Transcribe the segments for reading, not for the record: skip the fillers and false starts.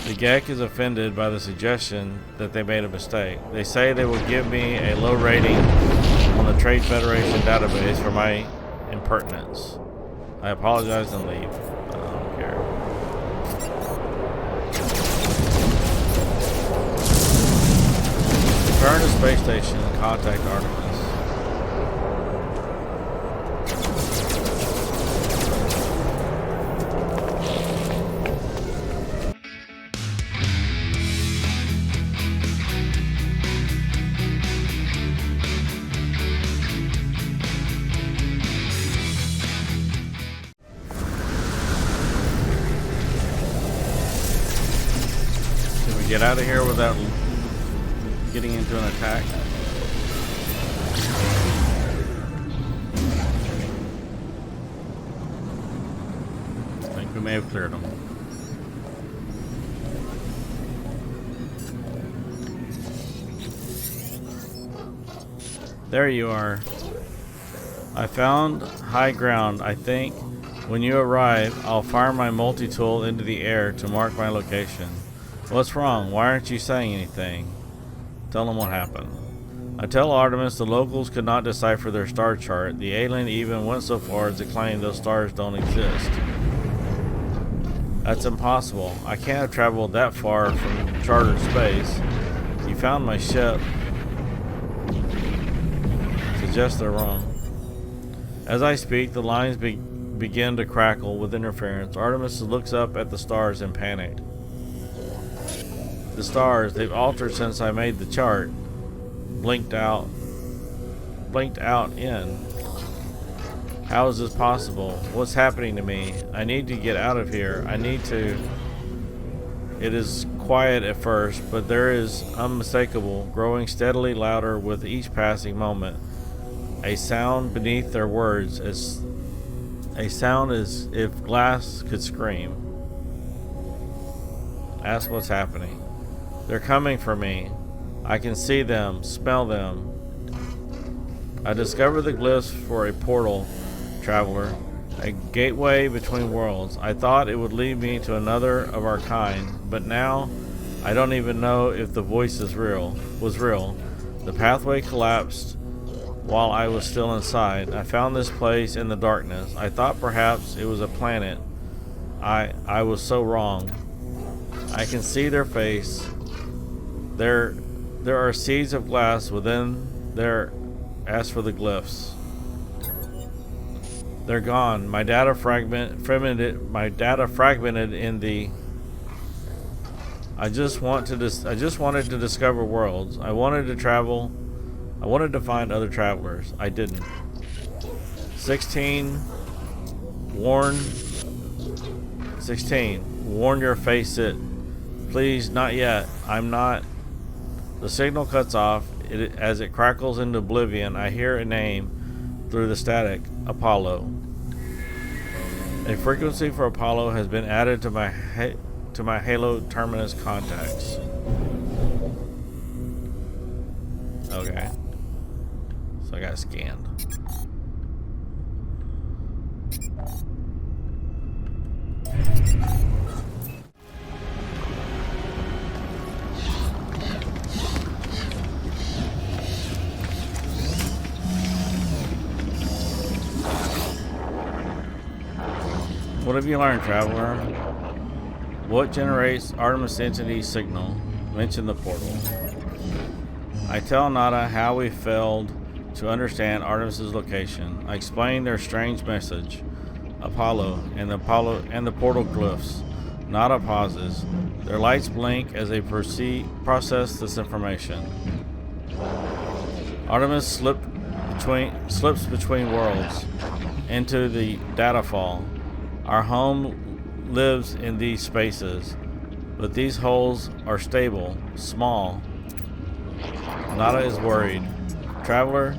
The GEC is offended by the suggestion that they made a mistake. They say they will give me a low rating on the Trade Federation database for my impertinence. I apologize and leave. I don't care. Return to space station and contact Artemis. Get out of here without getting into an attack. I think we may have cleared them. There you are. I found high ground, I think. When you arrive, I'll fire my multi-tool into the air to mark my location. What's wrong? Why aren't you saying anything? Tell them what happened. I tell Artemis the locals could not decipher their star chart. The alien even went so far as to claim those stars don't exist. That's impossible. I can't have traveled that far from chartered space. You found my ship. Suggest they're wrong. As I speak, the lines begin to crackle with interference. Artemis looks up at the stars in panic. The stars, they've altered since I made the chart. Blinked out in. How is this possible? What's happening to me? I need to get out of here. It is quiet at first, but there is unmistakable, growing steadily louder with each passing moment. A sound beneath their words, as if glass could scream. Ask what's happening. They're coming for me. I can see them, smell them. I discovered the glyphs for a portal, traveler, a gateway between worlds. I thought it would lead me to another of our kind, but now I don't even know if the voice was real. The pathway collapsed while I was still inside. I found this place in the darkness. I thought perhaps it was a planet. I was so wrong. I can see their face. There are seeds of glass within there. As for the glyphs, they're gone. My data fragmented in the. I just wanted to discover worlds. I wanted to travel. I wanted to find other travelers. I didn't. 16. Warn your face it. Please, not yet. I'm not. The signal cuts off. As it crackles into oblivion, I hear a name through the static. Apollo. A frequency for Apollo has been added to my Halo Terminus contacts. Okay. So I got scanned. What have you learned, traveler? What generates Artemis entity signal? Mention the portal. I tell Nada how we failed to understand Artemis's location. I explain their strange message. Apollo and the portal glyphs. Nada pauses. Their lights blink as they process this information. Artemis slips between worlds into the data fall. Our home lives in these spaces, but these holes are stable, small. Nada is worried. Traveler.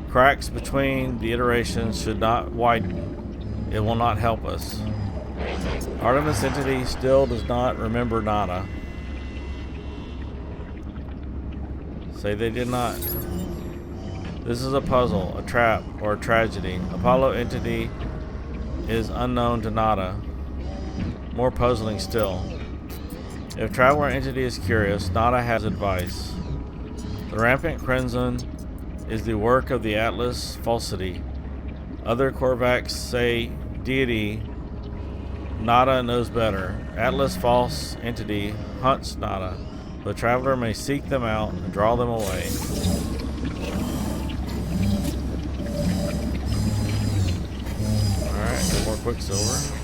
Cracks between the iterations should not widen. It will not help us. Artemis entity still does not remember Nada. Say they did not. This is a puzzle, a trap, or a tragedy. Apollo entity is unknown to Nada. More puzzling still. If Traveler Entity is curious, Nada has advice. The rampant crimson is the work of the Atlas Falsity. Other Korvax say deity. Nada knows better. Atlas False Entity hunts Nada. The Traveler may seek them out and draw them away. Alright, no more Quicksilver.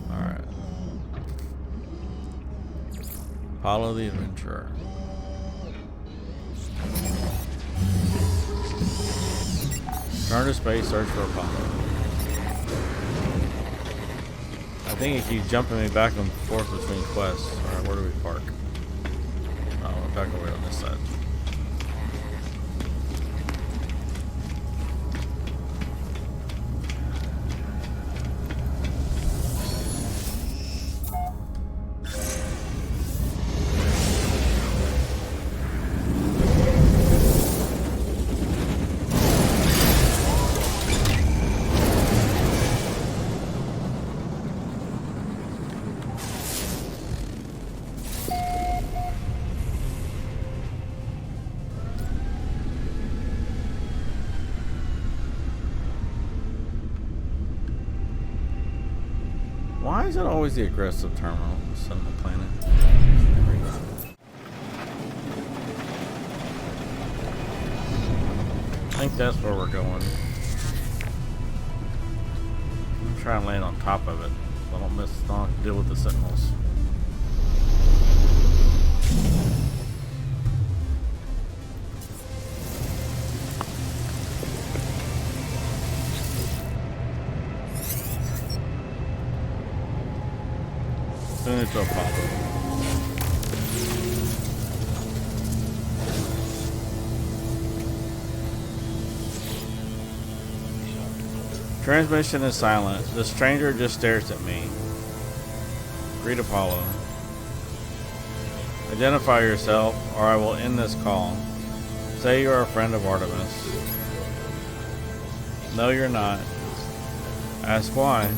Alright. Follow the adventurer. Turn to space, search for Apollo. I think it keeps jumping me back and forth between quests. Alright, where do we park? Oh, we're back over here on this side. Why is it always the aggressive terminal on the planet? I think that's where we're going. I'm trying to land on top of it so I don't deal with the sentinels. Soon as they'll pop up. Transmission is silent. The stranger just stares at me. Greet Apollo. Identify yourself, or I will end this call. Say you are a friend of Artemis. No, you're not. Ask why.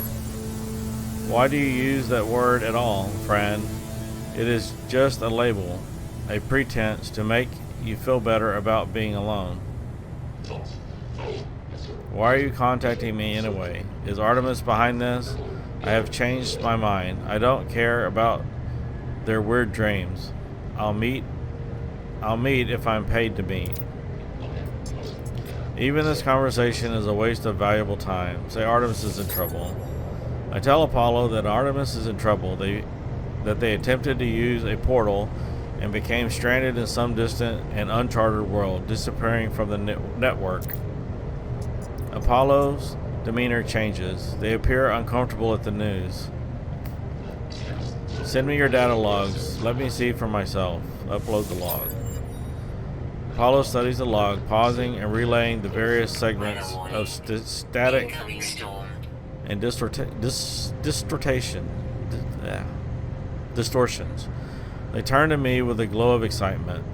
Why do you use that word at all, friend? It is just a label, a pretense to make you feel better about being alone. Why are you contacting me anyway? Is Artemis behind this? I have changed my mind. I don't care about their weird dreams. I'll meet if I'm paid to meet. Even this conversation is a waste of valuable time. Say Artemis is in trouble. I tell Apollo that Artemis is in trouble, that they attempted to use a portal and became stranded in some distant and uncharted world, disappearing from the network. Apollo's demeanor changes. They appear uncomfortable at the news. Send me your data logs. Let me see for myself. Upload the log. Apollo studies the log, pausing and relaying the various segments of static and distortions. They turn to me with a glow of excitement.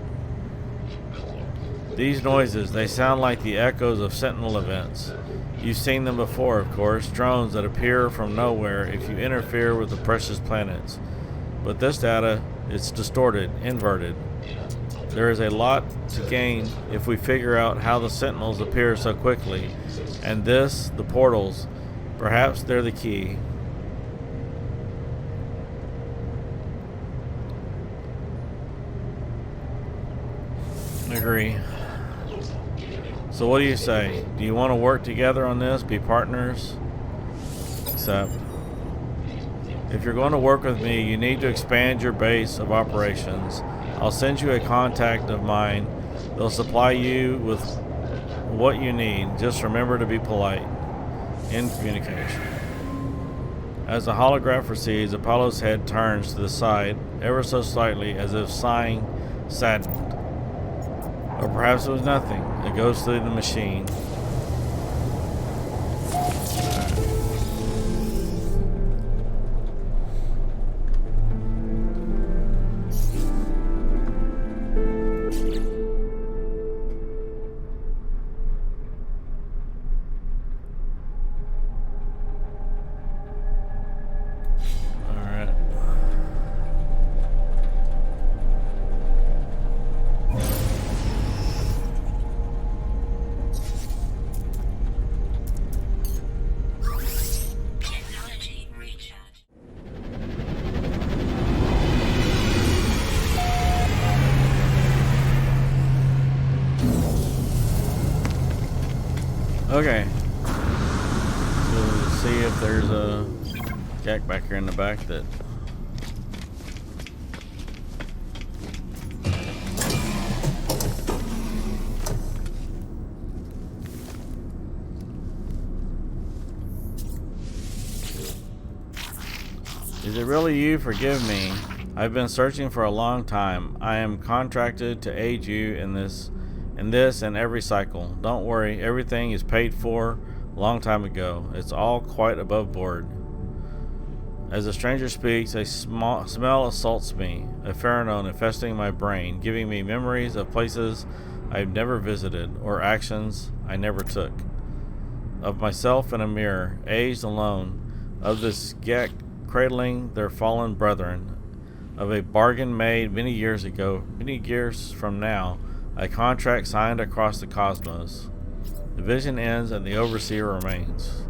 These noises, they sound like the echoes of Sentinel events. You've seen them before, of course, drones that appear from nowhere if you interfere with the precious planets. But this data, it's distorted, inverted. There is a lot to gain if we figure out how the Sentinels appear so quickly. And this, the portals, perhaps they're the key. Agree. So what do you say? Do you want to work together on this? Be partners? Except, if you're going to work with me, you need to expand your base of operations. I'll send you a contact of mine. They'll supply you with what you need. Just remember to be polite. In communication. As the holograph recedes, Apollo's head turns to the side, ever so slightly, as if sighing saddened. Or perhaps it was nothing. It goes through the machine. Okay. So see if there's a jack back here in the back that. Is it really you? Forgive me. I've been searching for a long time. I am contracted to aid you in this and every cycle. Don't worry, everything is paid for a long time ago. It's all quite above board. As the stranger speaks, a smell assaults me, a pheromone infesting my brain, giving me memories of places I've never visited or actions I never took. Of myself in a mirror, aged alone, of this Gek cradling their fallen brethren, of a bargain made many years ago, many years from now, a contract signed across the cosmos. The vision ends and the overseer remains.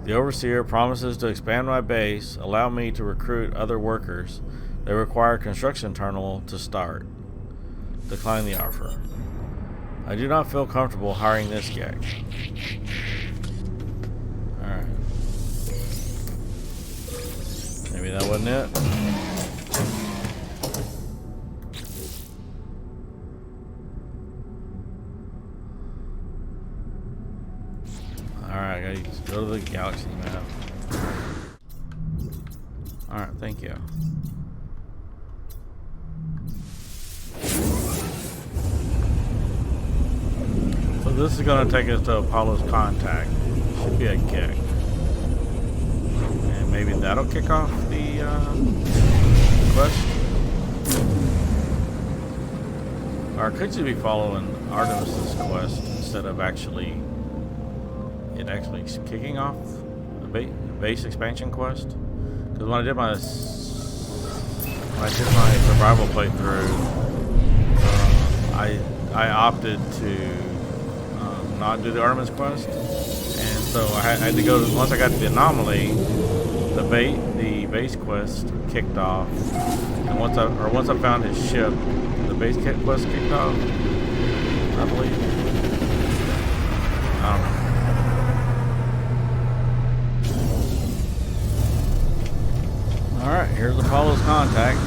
The overseer promises to expand my base, allow me to recruit other workers. They require construction terminal to start. Decline the offer. I do not feel comfortable hiring this guy. Alright. Maybe that wasn't it. Alright, I gotta go to the galaxy map. Alright, thank you. So this is gonna take us to Apollo's contact. Should be a kick. And maybe that'll kick off the quest. Or could you be following Artemis's quest instead of actually kicking off a base expansion quest? Because when I did my survival playthrough, I opted to not do the Artemis quest, and so I had to go to, once I got to the anomaly, the base quest kicked off, and once I found his ship, the base quest kicked off, I believe. I don't know. Alright, here's Apollo's contact.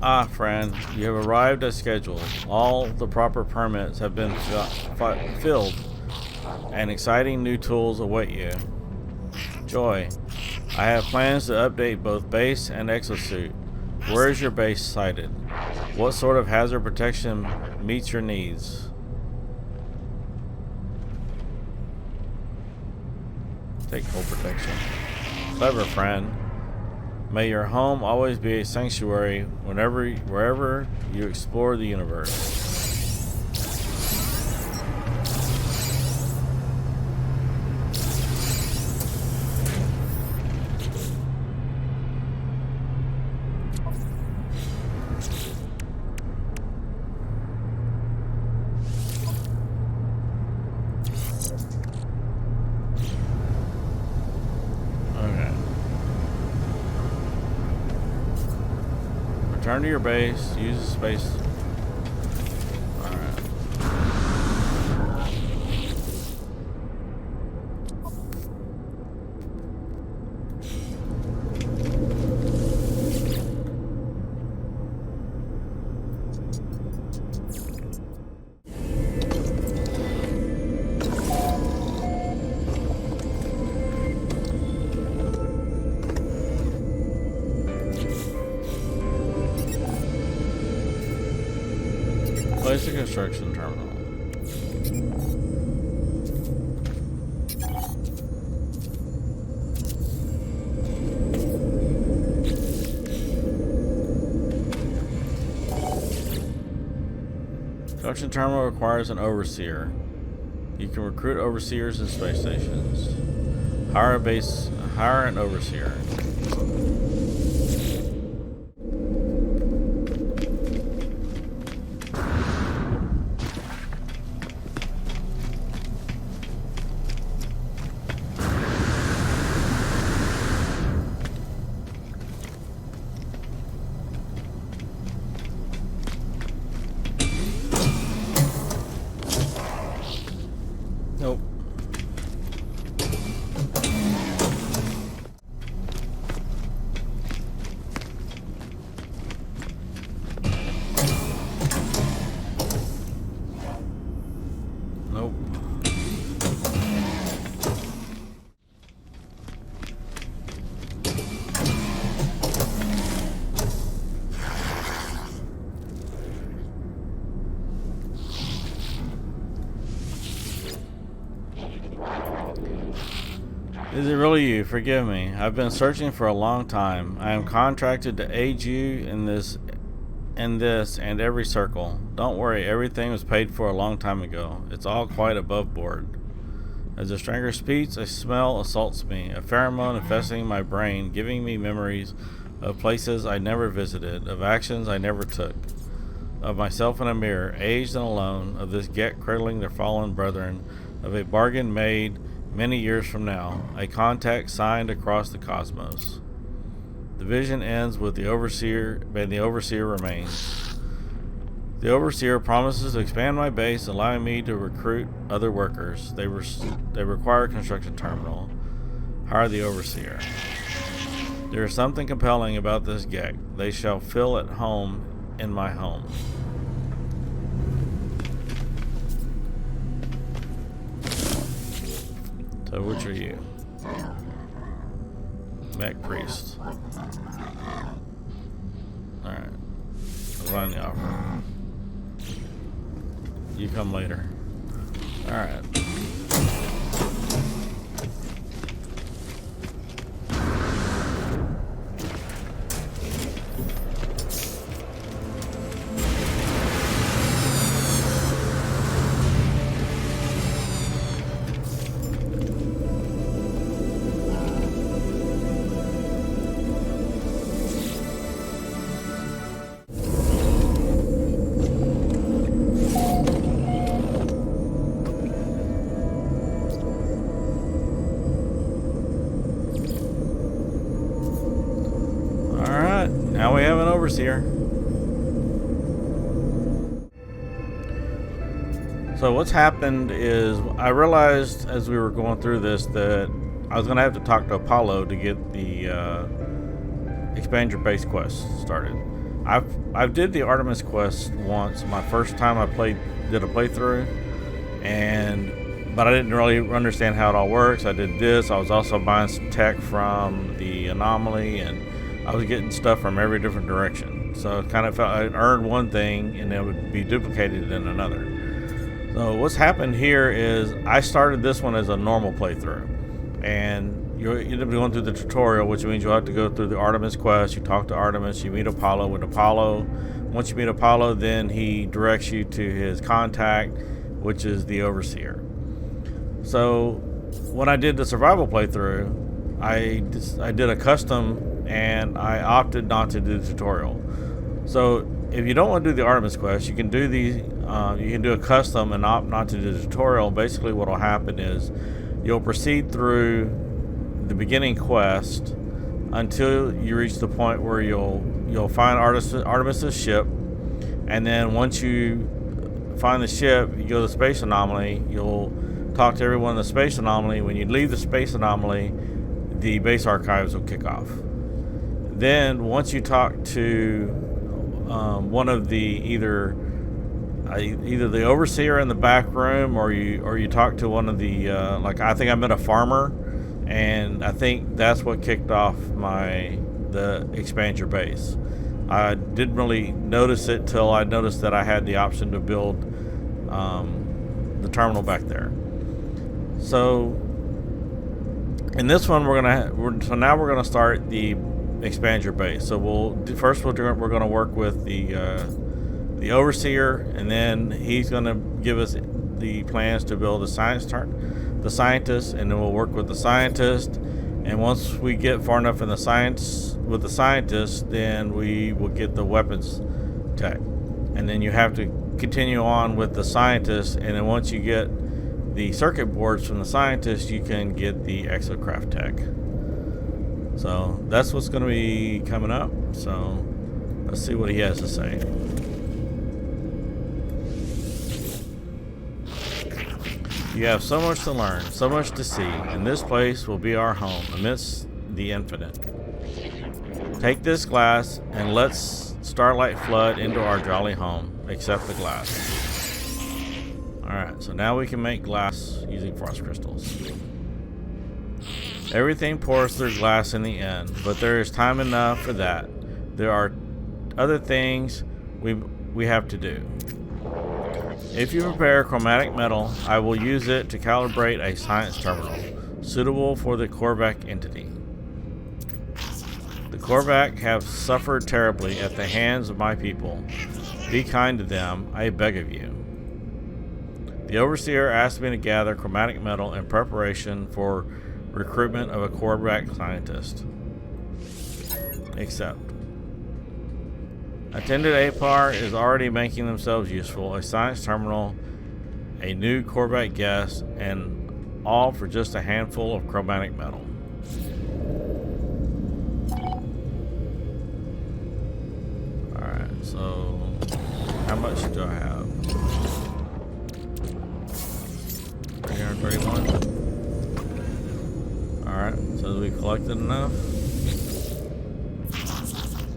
Ah, friend, you have arrived as scheduled. All the proper permits have been filled, and exciting new tools await you. Joy, I have plans to update both base and exosuit. Where is your base sited? What sort of hazard protection meets your needs? Take full protection. Clever friend. May your home always be a sanctuary wherever you explore the universe. Return to your base. Use the space. Alright. Place a construction terminal. Construction terminal requires an overseer. You can recruit overseers in space stations. Hire an overseer. Is it really you? Forgive me. I've been searching for a long time. I am contracted to aid you in this and every circle. Don't worry, everything was paid for a long time ago. It's all quite above board. As the stranger speaks, a smell assaults me, a pheromone infesting my brain, giving me memories of places I never visited, of actions I never took, of myself in a mirror, aged and alone, of this Get cradling their fallen brethren, of a bargain made many years from now, a contact signed across the cosmos. The vision ends with the overseer, and the overseer remains. The overseer promises to expand my base, allowing me to recruit other workers. They require a construction terminal. Hire the overseer. There is something compelling about this Gek. They shall feel at home in my home. So which are you? Mech Priest. Alright. Decline the offer. You come later. Alright. Now we have an overseer. So what's happened is I realized as we were going through this that I was going to have to talk to Apollo to get the expand your base quest started. I did the Artemis quest once, my first time I did a playthrough, but I didn't really understand how it all works. I did this. I was also buying some tech from the anomaly, and I was getting stuff from every different direction. So it kind of felt I earned one thing and it would be duplicated in another. So what's happened here is I started this one as a normal playthrough, and you end up going through the tutorial, which means you'll have to go through the Artemis quest. You talk to Artemis, you meet Apollo. With Apollo, once you meet Apollo, then he directs you to his contact, which is the overseer. So when I did the survival playthrough, I did a custom, and I opted not to do the tutorial. So if you don't want to do the Artemis quest, you can do a custom and opt not to do the tutorial. Basically what will happen is you'll proceed through the beginning quest until you reach the point where you'll find Artemis's ship, and then once you find the ship, you go to the space anomaly. You'll talk to everyone in the space anomaly. When you leave the space anomaly, the base archives will kick off. Then once you talk to one of the either the overseer in the back room, or you talk to one of the I think I met a farmer, and I think that's what kicked off the expand your base. I didn't really notice it till I noticed that I had the option to build the terminal back there. So in this one we're gonna start the expand your base. So we're going to work with the overseer, and then he's going to give us the plans to build the scientist, and then we'll work with the scientist. And once we get far enough in the science with the scientist, then we will get the weapons tech, and then you have to continue on with the scientist. And then once you get the circuit boards from the scientist, you can get the exocraft tech. So that's what's going to be coming up. So let's see what he has to say. You have so much to learn, so much to see, and this place will be our home amidst the infinite. Take this glass and let's starlight flood into our jolly home. Accept the glass. Alright, so now we can make glass using frost crystals. Everything pours through glass in the end, but there is time enough for that. There are other things we have to do. If you prepare chromatic metal, I will use it to calibrate a science terminal. suitable for the Korvac entity. The Korvac have suffered terribly at the hands of my people. Be kind to them, I beg of you. The Overseer asked me to gather chromatic metal in preparation for recruitment of a Korvac scientist. Accept. Attended APAR is already making themselves useful. A science terminal, a new Korvac guest, and all for just a handful of chromatic metal. Alright, so how much do I have? 331. Alright, so we collected enough.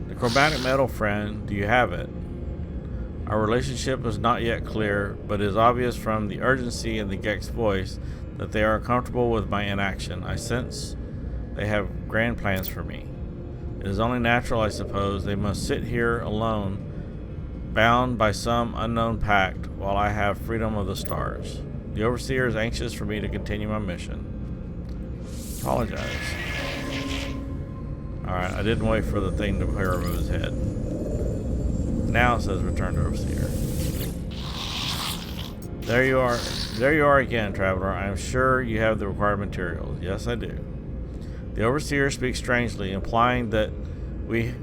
The chromatic metal, friend, do you have it? Our relationship is not yet clear, but it is obvious from the urgency in the Gek's voice that they are comfortable with my inaction. I sense they have grand plans for me. It is only natural, I suppose, they must sit here alone, bound by some unknown pact, while I have freedom of the stars. The Overseer is anxious for me to continue my mission. Apologize. Alright, I didn't wait for the thing to appear over his head. Now it says return to Overseer. There you are. There you are again, traveler. I am sure you have the required materials. Yes, I do. The Overseer speaks strangely, implying that we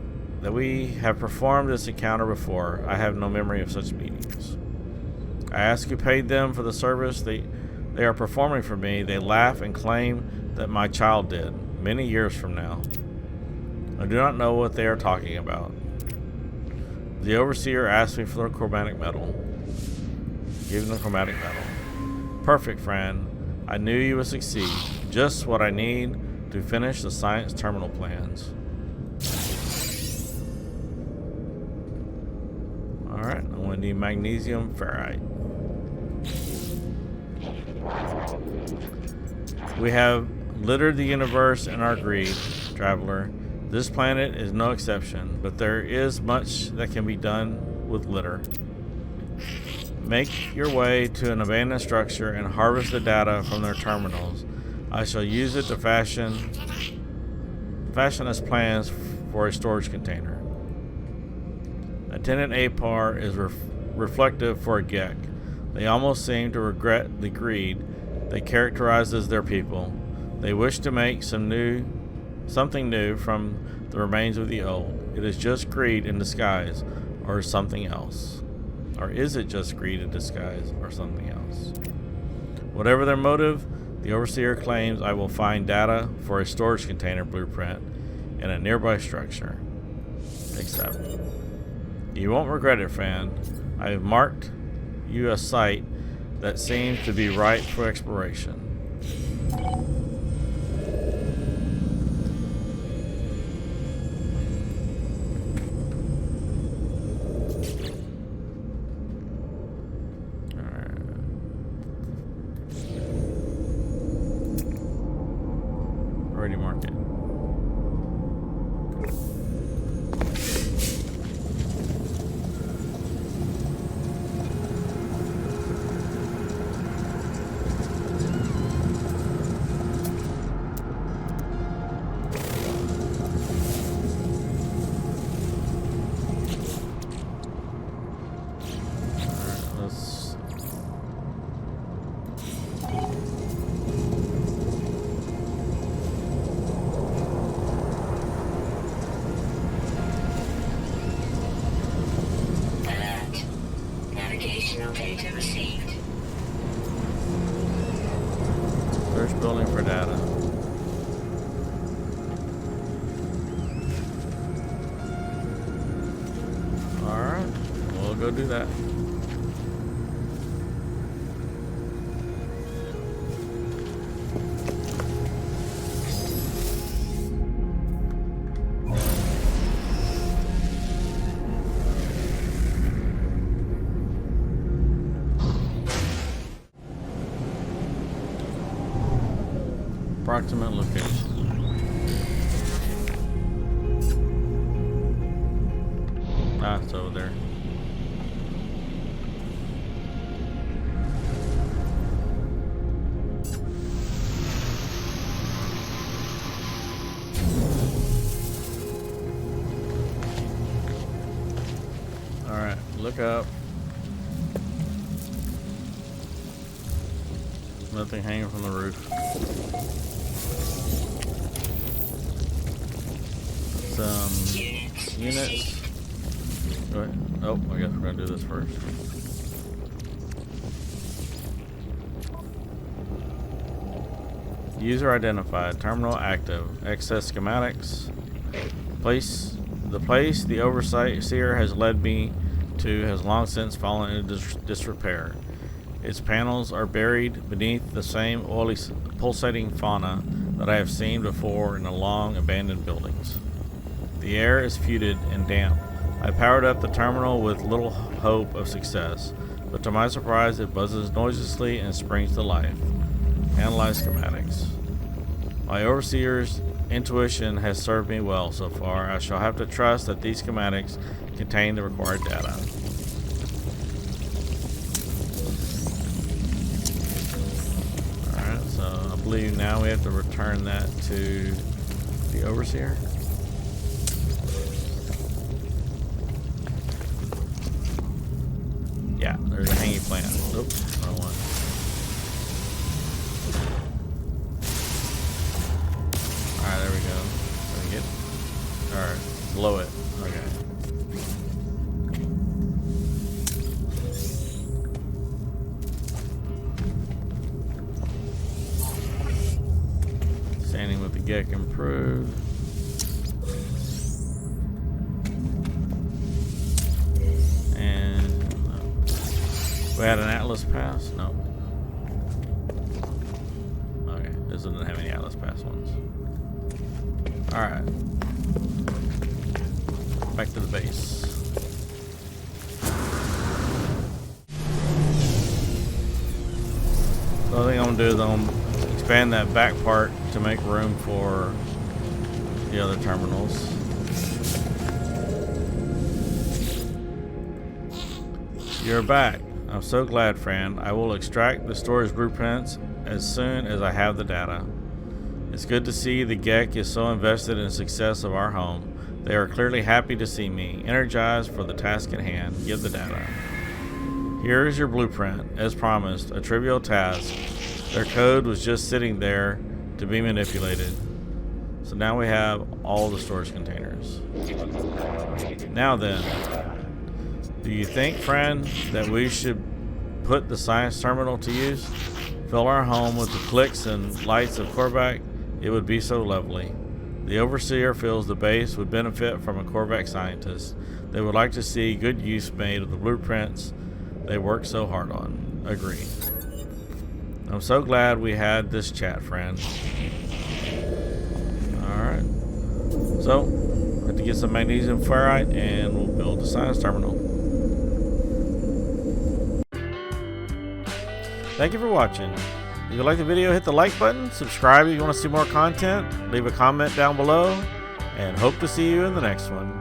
have performed this encounter before. I have no memory of such meetings. I ask who paid them for the service they are performing for me. They laugh and claim that my child did, many years from now. I do not know what they are talking about. The Overseer asked me for the chromatic metal. Give him the chromatic metal. Perfect, friend. I knew you would succeed. Just what I need to finish the science terminal plans. Alright, I'm going to need magnesium ferrite. We have littered the universe in our greed, traveler. This planet is no exception, but there is much that can be done with litter. Make your way to an abandoned structure and harvest the data from their terminals. I shall use it to fashion us plans for a storage container. Attendant APAR is reflective for a Gek. They almost seem to regret the greed that characterizes their people. They wish to make something new from the remains of the old. It is just greed in disguise, or something else. Or is it just greed in disguise, or something else? Whatever their motive, the Overseer claims I will find data for a storage container blueprint in a nearby structure. Accept. You won't regret it, friend. I have marked you a site that seems to be ripe for exploration. Already marked it. Data received. Search building for data. Alright, we'll go do that. Approximate location. Ah, it's over there. look up. Nothing hanging from the roof. Some units. Go ahead. Oh, I guess we're gonna do this first. User identified. Terminal active. Access schematics. The place the overseer has led me to has long since fallen into disrepair. Its panels are buried beneath the same oily, pulsating fauna that I have seen before in the long abandoned buildings. The air is fetid and damp. I powered up the terminal with little hope of success, but to my surprise it buzzes noiselessly and springs to life. Analyze schematics. My overseer's intuition has served me well so far. I shall have to trust that these schematics contain the required data. Alright, so I believe now we have to return that to the overseer. Yeah, there's a hanging plant. Oops, wrong one. Alright, there we go. Let me get. Alright, blow it. Okay. Standing with the Gek improved. We had an Atlas pass? No. Okay, this doesn't have any Atlas pass ones. Alright. Back to the base. So I think I'm gonna do is I'm gonna expand that back part to make room for the other terminals. You're back. I'm so glad, friend. I will extract the storage blueprints as soon as I have the data. It's good to see the Gek is so invested in the success of our home. They are clearly happy to see me, energized for the task at hand. Give the data. Here is your blueprint. As promised, a trivial task. Their code was just sitting there to be manipulated. So now we have all the storage containers. Now then, do you think, friend, that we should put the science terminal to use? Fill our home with the clicks and lights of Korvac? It would be so lovely. The overseer feels the base would benefit from a Korvac scientist. They would like to see good use made of the blueprints they worked so hard on. Agree. I'm so glad we had this chat, friend. Alright. So, we have to get some magnesium ferrite and we'll build the science terminal. Thank you for watching. If you like the video, hit the like button, subscribe if you want to see more content, leave a comment down below, and hope to see you in the next one.